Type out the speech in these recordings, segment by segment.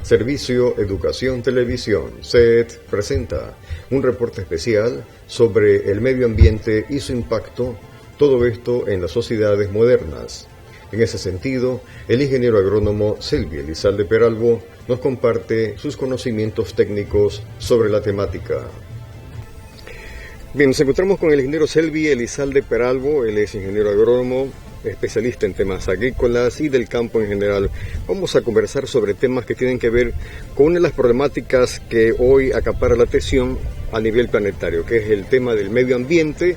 Servicio Educación Televisión, SET, presenta un reporte especial sobre el medio ambiente y su impacto, todo esto en las sociedades modernas. En ese sentido, el ingeniero agrónomo Selvi Elizalde Peralvo nos comparte sus conocimientos técnicos sobre la temática. Bien, nos encontramos con el ingeniero Selvi Elizalde Peralvo. Él es ingeniero agrónomo, especialista en temas agrícolas y del campo en general. Vamos a conversar sobre temas que tienen que ver con una de las problemáticas que hoy acapara la atención a nivel planetario, que es el tema del medio ambiente,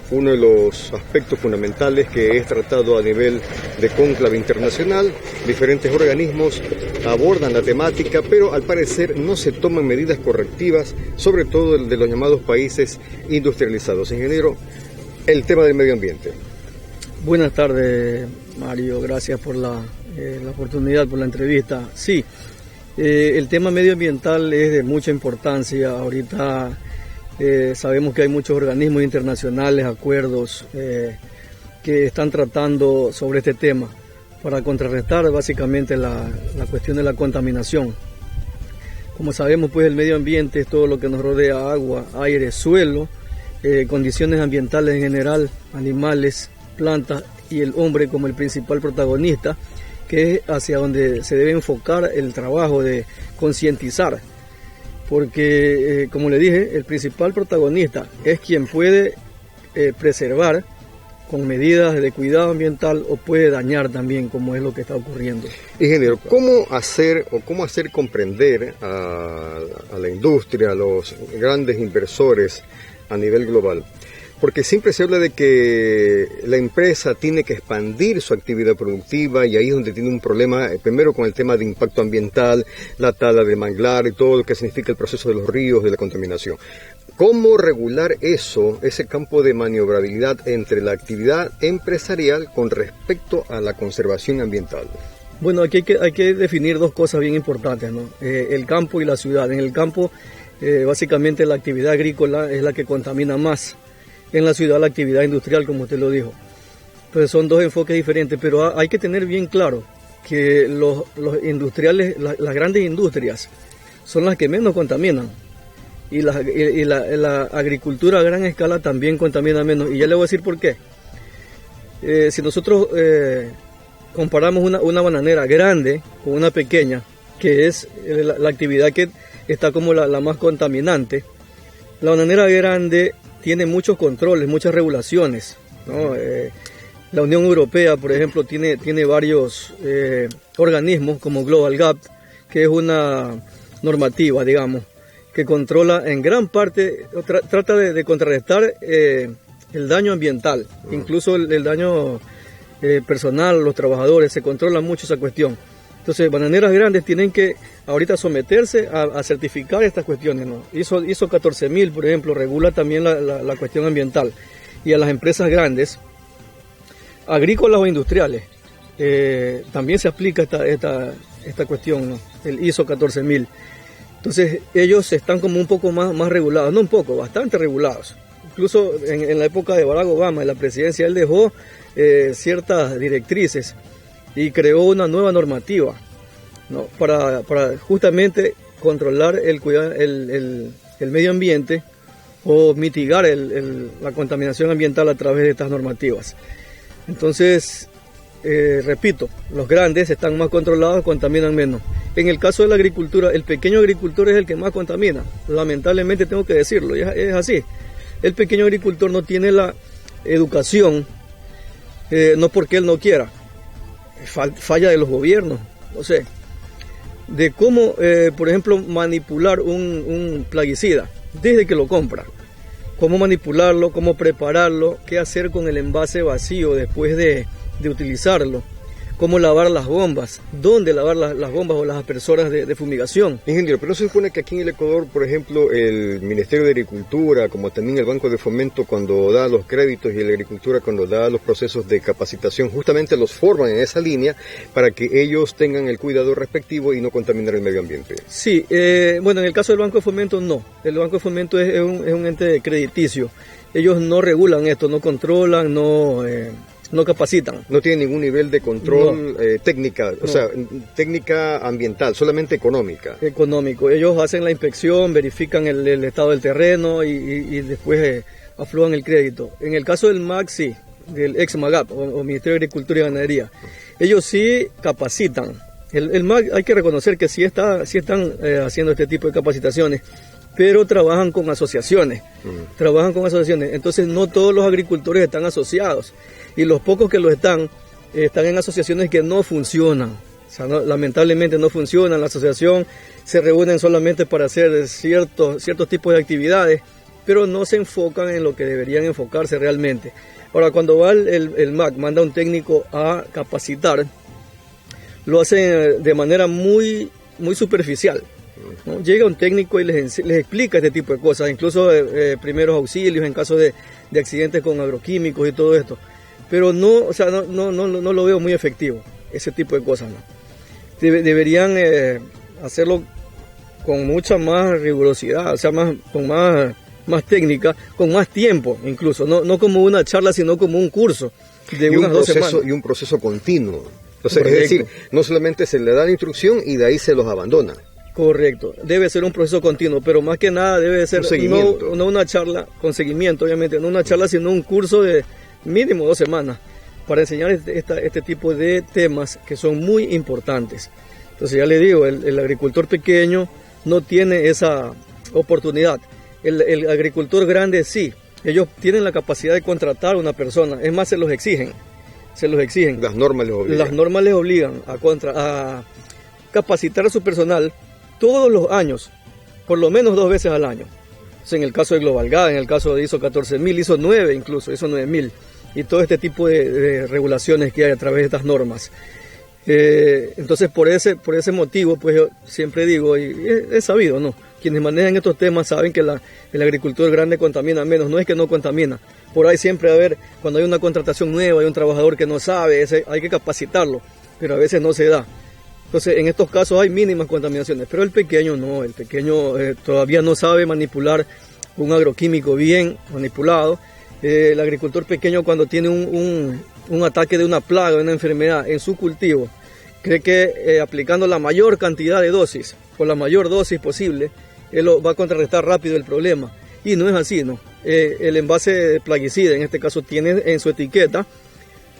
uno de los aspectos fundamentales que es tratado a nivel de cónclave internacional. Diferentes organismos abordan la temática, pero al parecer no se toman medidas correctivas, sobre todo el de los llamados países industrializados. Ingeniero, el tema del medio ambiente. Buenas tardes, Mario, gracias por la oportunidad, por la entrevista. Sí, el tema medioambiental es de mucha importancia. Ahorita sabemos que hay muchos organismos internacionales, acuerdos que están tratando sobre este tema para contrarrestar básicamente la cuestión de la contaminación. Como sabemos, pues el medio ambiente es todo lo que nos rodea: agua, aire, suelo, condiciones ambientales en general, animales, plantas y el hombre como el principal protagonista, que es hacia donde se debe enfocar el trabajo de concientizar, porque como le dije, el principal protagonista es quien puede preservar con medidas de cuidado ambiental o puede dañar también, como es lo que está ocurriendo. Ingeniero, ¿cómo hacer comprender a la industria, a los grandes inversores a nivel global? Porque siempre se habla de que la empresa tiene que expandir su actividad productiva, y ahí es donde tiene un problema, primero con el tema de impacto ambiental, la tala de manglar y todo lo que significa el proceso de los ríos, de la contaminación. ¿Cómo regular ese campo de maniobrabilidad entre la actividad empresarial con respecto a la conservación ambiental? Bueno, aquí hay que definir dos cosas bien importantes, ¿no? El campo y la ciudad. En el campo, básicamente la actividad agrícola es la que contamina más. En la ciudad la actividad industrial, como usted lo dijo. Entonces son dos enfoques diferentes, pero hay que tener bien claro que los industriales, las grandes industrias, son las que menos contaminan. Y la agricultura a gran escala también contamina menos. Y ya le voy a decir por qué. Si nosotros comparamos una bananera grande con una pequeña, que es la actividad que está como la más contaminante, la bananera grande tiene muchos controles, muchas regulaciones, ¿no? La Unión Europea, por ejemplo, tiene varios organismos como Global Gap, que es una normativa, digamos, que controla en gran parte, trata de contrarrestar el daño ambiental, incluso el daño personal, los trabajadores, se controla mucho esa cuestión. Entonces, bananeras grandes tienen que ahorita someterse a certificar estas cuestiones, ¿no? ISO 14000, por ejemplo, regula también la cuestión ambiental. Y a las empresas grandes, agrícolas o industriales, también se aplica esta cuestión, ¿no? El ISO 14000. Entonces, ellos están como un poco más regulados, no un poco, bastante regulados. Incluso en la época de Barack Obama, en la presidencia, él dejó ciertas directrices y creó una nueva normativa, ¿no? para justamente controlar el medio ambiente o mitigar la contaminación ambiental a través de estas normativas. Entonces, repito, los grandes están más controlados, contaminan menos. En el caso de la agricultura, el pequeño agricultor es el que más contamina. Lamentablemente tengo que decirlo, es así. El pequeño agricultor no tiene la educación, no porque él no quiera, falla de los gobiernos, no sé, de cómo, por ejemplo, manipular un plaguicida desde que lo compra, cómo manipularlo, cómo prepararlo, qué hacer con el envase vacío después de utilizarlo, cómo lavar las bombas, dónde lavar las bombas o las aspersoras de fumigación. Ingeniero, pero no se supone que aquí en el Ecuador, por ejemplo, el Ministerio de Agricultura, como también el Banco de Fomento, cuando da los créditos, y la Agricultura cuando da los procesos de capacitación, justamente los forman en esa línea para que ellos tengan el cuidado respectivo y no contaminar el medio ambiente? Sí, bueno, en el caso del Banco de Fomento no. El Banco de Fomento es un ente crediticio. Ellos no regulan esto, no controlan, no no capacitan. No tienen ningún nivel de control técnica, o sea, técnica ambiental, solamente económica. Económico. Ellos hacen la inspección, verifican el estado del terreno y después afluan el crédito. En el caso del MAG, sí, del ex MAGAP o Ministerio de Agricultura y Ganadería, ellos sí capacitan. El MAG hay que reconocer que sí están haciendo este tipo de capacitaciones, pero trabajan con asociaciones, entonces no todos los agricultores están asociados, y los pocos que lo están en asociaciones que no funcionan, o sea, lamentablemente no funcionan. La asociación se reúnen solamente para hacer ciertos tipos de actividades, pero no se enfocan en lo que deberían enfocarse realmente. Ahora, cuando va el MAC, manda un técnico a capacitar, lo hacen de manera muy superficial, ¿no? Llega un técnico y les explica este tipo de cosas, incluso primeros auxilios en caso de accidentes con agroquímicos y todo esto. Pero no lo veo muy efectivo, ese tipo de cosas, ¿no? Deberían hacerlo con mucha más rigurosidad, o sea, con más técnica, con más tiempo incluso, no como una charla, sino como un curso de unas 2 semanas. Y un proceso continuo. Entonces, es decir, no solamente se le da la instrucción y de ahí se los abandona. Correcto, debe ser un proceso continuo, pero más que nada debe ser no una charla con seguimiento, obviamente, no una charla, sino un curso de mínimo 2 semanas para enseñar este tipo de temas que son muy importantes. Entonces, ya le digo, el agricultor pequeño no tiene esa oportunidad. El agricultor grande sí, ellos tienen la capacidad de contratar a una persona, es más, se los exigen. Las normas les obligan a capacitar a su personal todos los años, por lo menos 2 veces al año. O sea, en el caso de GlobalGAD, en el caso de ISO 14000, ISO 9 incluso, ISO 9000, y todo este tipo de regulaciones que hay a través de estas normas. Entonces, por ese motivo, pues yo siempre digo, y es sabido, ¿no? Quienes manejan estos temas saben que el agricultor grande contamina menos, no es que no contamina. Por ahí siempre cuando hay una contratación nueva, hay un trabajador que no sabe, hay que capacitarlo, pero a veces no se da. Entonces, en estos casos hay mínimas contaminaciones, pero el pequeño no, el pequeño todavía no sabe manipular un agroquímico bien manipulado. El agricultor pequeño, cuando tiene un ataque de una plaga, una enfermedad en su cultivo, cree que aplicando la mayor cantidad de dosis, o la mayor dosis posible, él va a contrarrestar rápido el problema. Y no es así, ¿no? El envase de plaguicida, en este caso, tiene en su etiqueta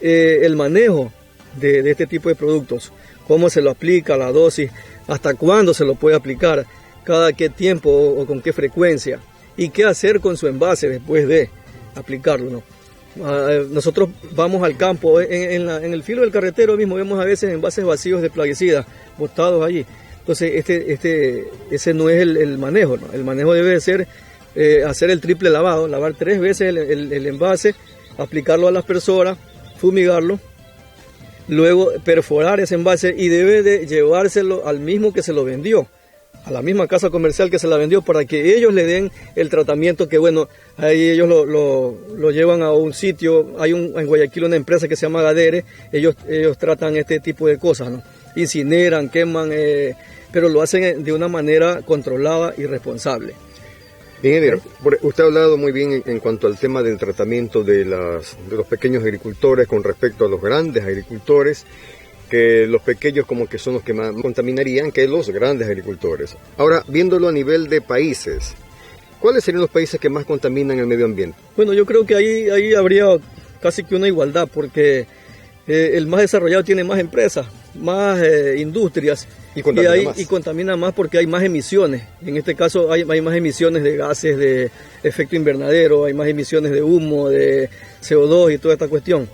el manejo de este tipo de productos, cómo se lo aplica, la dosis, hasta cuándo se lo puede aplicar, cada qué tiempo o con qué frecuencia, y qué hacer con su envase después de aplicarlo, ¿no? Nosotros vamos al campo, en el filo del carretero mismo vemos a veces envases vacíos de plaguicidas botados allí. Entonces ese no es el manejo, ¿no? El manejo debe ser hacer el triple lavado, lavar 3 veces el envase, aplicarlo a las aspersora, fumigarlo, luego perforar ese envase y debe de llevárselo al mismo que se lo vendió, a la misma casa comercial que se la vendió, para que ellos le den el tratamiento que, bueno, ahí ellos lo llevan a un sitio. Hay en Guayaquil una empresa que se llama Gadere, ellos tratan este tipo de cosas, ¿no? Incineran, queman, pero lo hacen de una manera controlada y responsable. Ingeniero, usted ha hablado muy bien en cuanto al tema del tratamiento de los pequeños agricultores con respecto a los grandes agricultores, que los pequeños como que son los que más contaminarían que los grandes agricultores. Ahora, viéndolo a nivel de países, ¿cuáles serían los países que más contaminan el medio ambiente? Bueno, yo creo que ahí habría casi que una igualdad, porque el más desarrollado tiene más empresas, más industrias, y contamina más porque hay más emisiones. En este caso hay más emisiones de gases de efecto invernadero, hay más emisiones de humo, de CO2 y toda esta cuestión.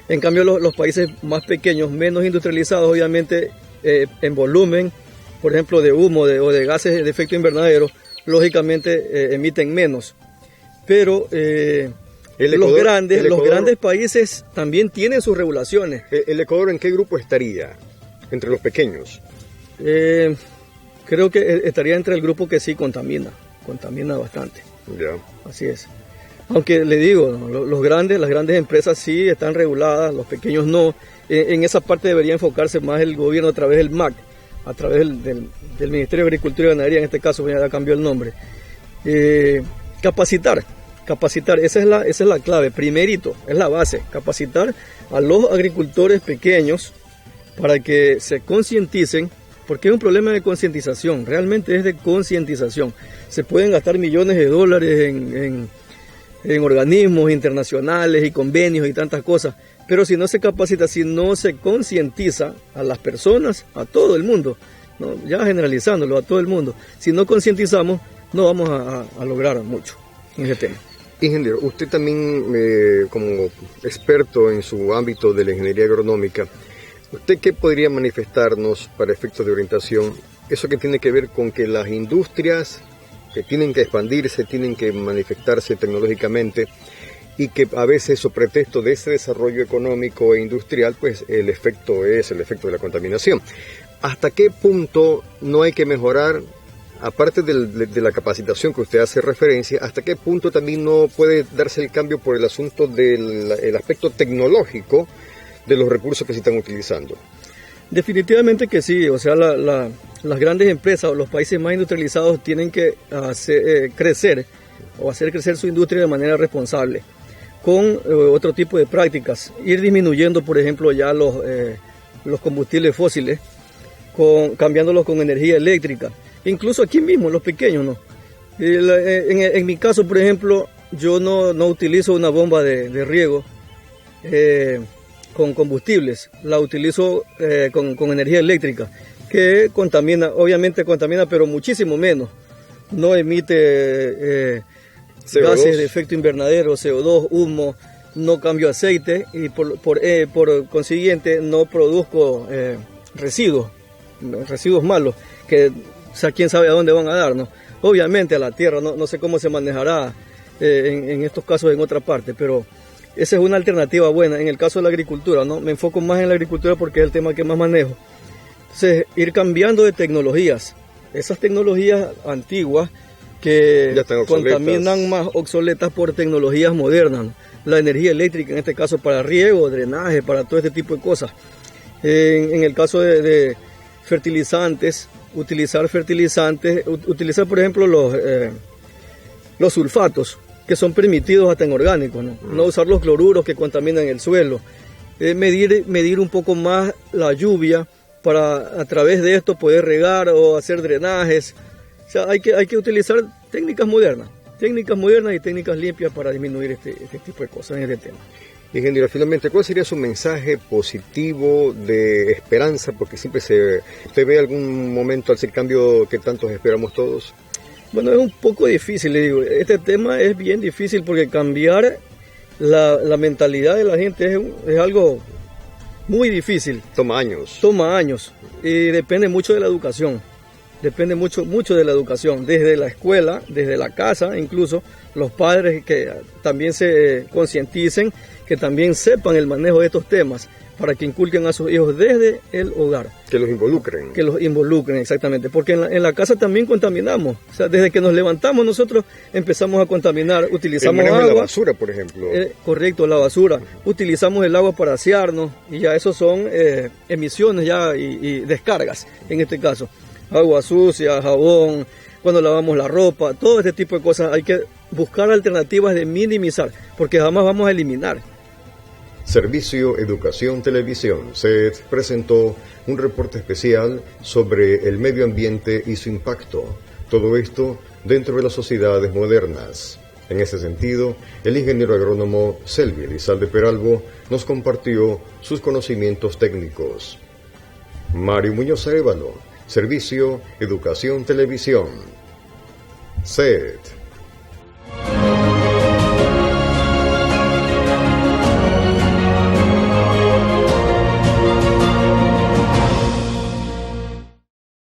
En cambio, los países más pequeños, menos industrializados, obviamente, en volumen, por ejemplo, de humo o de gases de efecto invernadero, lógicamente emiten menos. Pero los grandes países también tienen sus regulaciones. ¿El Ecuador en qué grupo estaría entre los pequeños? Creo que estaría entre el grupo que sí contamina bastante. Ya. Así es. Aunque le digo, las grandes empresas sí están reguladas, los pequeños no. En esa parte debería enfocarse más el gobierno a través del MAC, a través del Ministerio de Agricultura y Ganadería, en este caso ya cambió el nombre. Capacitar capacitar, esa es la clave, primerito, es la base, capacitar a los agricultores pequeños para que se concienticen, porque es un problema de concientización, realmente es de concientización. Se pueden gastar millones de dólares en organismos internacionales y convenios y tantas cosas, pero si no se capacita, si no se concientiza a las personas, a todo el mundo, ¿no? Ya generalizándolo, a todo el mundo, si no concientizamos, no vamos a lograr mucho en ese tema. Ingeniero, usted también como experto en su ámbito de la ingeniería agronómica, ¿usted qué podría manifestarnos para efectos de orientación? Eso que tiene que ver con que las industrias que tienen que expandirse, tienen que manifestarse tecnológicamente y que a veces, sobre pretexto de ese desarrollo económico e industrial, pues el efecto es el efecto de la contaminación. ¿Hasta qué punto no hay que mejorar, aparte de la capacitación que usted hace referencia, hasta qué punto también no puede darse el cambio por el asunto del aspecto tecnológico de los recursos que se están utilizando? Definitivamente que sí, o sea, las grandes empresas o los países más industrializados tienen que hacer crecer su industria de manera responsable, con otro tipo de prácticas, ir disminuyendo, por ejemplo, ya los combustibles fósiles, cambiándolos con energía eléctrica, incluso aquí mismo, los pequeños, ¿no? En mi caso, por ejemplo, yo no utilizo una bomba de riego con combustibles, la utilizo con energía eléctrica, que contamina, obviamente contamina, pero muchísimo menos, no emite gases de efecto invernadero, CO2, humo, no cambio aceite y por consiguiente no produzco residuos malos, que o sea, quién sabe a dónde van a dar, ¿no? Obviamente a la tierra, no sé cómo se manejará en estos casos en otra parte, pero esa es una alternativa buena. En el caso de la agricultura, ¿no? Me enfoco más en la agricultura porque es el tema que más manejo. Entonces, ir cambiando de tecnologías, esas tecnologías antiguas que contaminan más, obsoletas por tecnologías modernas, ¿no? La energía eléctrica, en este caso para riego, drenaje, para todo este tipo de cosas. En el caso de fertilizantes, utilizar por ejemplo los sulfatos, que son permitidos hasta en orgánicos, ¿no? No usar los cloruros que contaminan el suelo. Medir un poco más la lluvia para a través de esto poder regar o hacer drenajes. O sea, hay que utilizar técnicas modernas y técnicas limpias para disminuir este tipo de cosas en este tema. Ingeniero, finalmente, ¿cuál sería su mensaje positivo de esperanza? Porque siempre ¿usted ve algún momento al cambio que tantos esperamos todos? Bueno, es un poco difícil, le digo. Este tema es bien difícil porque cambiar la mentalidad de la gente es algo muy difícil. Toma años. Y depende mucho de la educación. Depende mucho de la educación, desde la escuela, desde la casa, incluso los padres que también se concienticen, que también sepan el manejo de estos temas, para que inculquen a sus hijos desde el hogar. Que los involucren. Que los involucren, exactamente, porque en la casa también contaminamos. O sea, desde que nos levantamos nosotros empezamos a contaminar, utilizamos agua. La basura, por ejemplo. Correcto, la basura. Utilizamos el agua para asearnos, y ya eso son emisiones ya y descargas, en este caso. Agua sucia, jabón, cuando lavamos la ropa, todo este tipo de cosas. Hay que buscar alternativas de minimizar, porque jamás vamos a eliminar. Servicio Educación Televisión, SED, presentó un reporte especial sobre el medio ambiente y su impacto. Todo esto dentro de las sociedades modernas. En ese sentido, el ingeniero agrónomo Selvi Elizalde Peralvo nos compartió sus conocimientos técnicos. Mario Muñoz Arévalo, Servicio Educación Televisión, SED.